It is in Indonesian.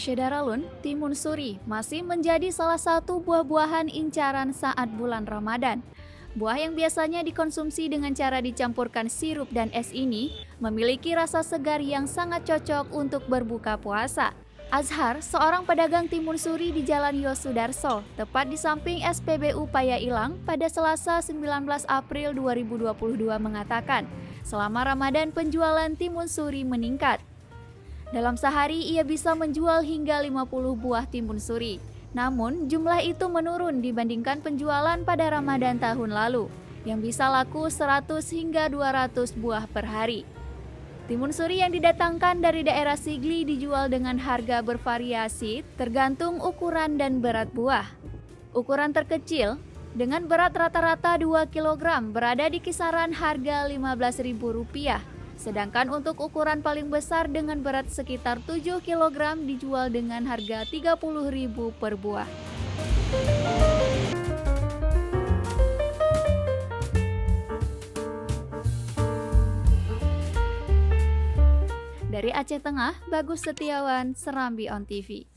Syedaralun, timun suri masih menjadi salah satu buah-buahan incaran saat bulan Ramadan. Buah yang biasanya dikonsumsi dengan cara dicampurkan sirup dan es ini memiliki rasa segar yang sangat cocok untuk berbuka puasa. Azhar, seorang pedagang timun suri di Jalan Yosudarso, tepat di samping SPBU Paya Ilang pada Selasa 19 April 2022 mengatakan, selama Ramadan penjualan timun suri meningkat. Dalam sehari ia bisa menjual hingga 50 buah timun suri. Namun jumlah itu menurun dibandingkan penjualan pada Ramadan tahun lalu yang bisa laku 100 hingga 200 buah per hari. Timun suri yang didatangkan dari daerah Sigli dijual dengan harga bervariasi tergantung ukuran dan berat buah. Ukuran terkecil dengan berat rata-rata 2 kg berada di kisaran harga Rp15.000. Sedangkan untuk ukuran paling besar dengan berat sekitar 7 kg dijual dengan harga Rp30.000 per buah. Dari Aceh Tengah, Bagus Setiawan, Serambi On TV.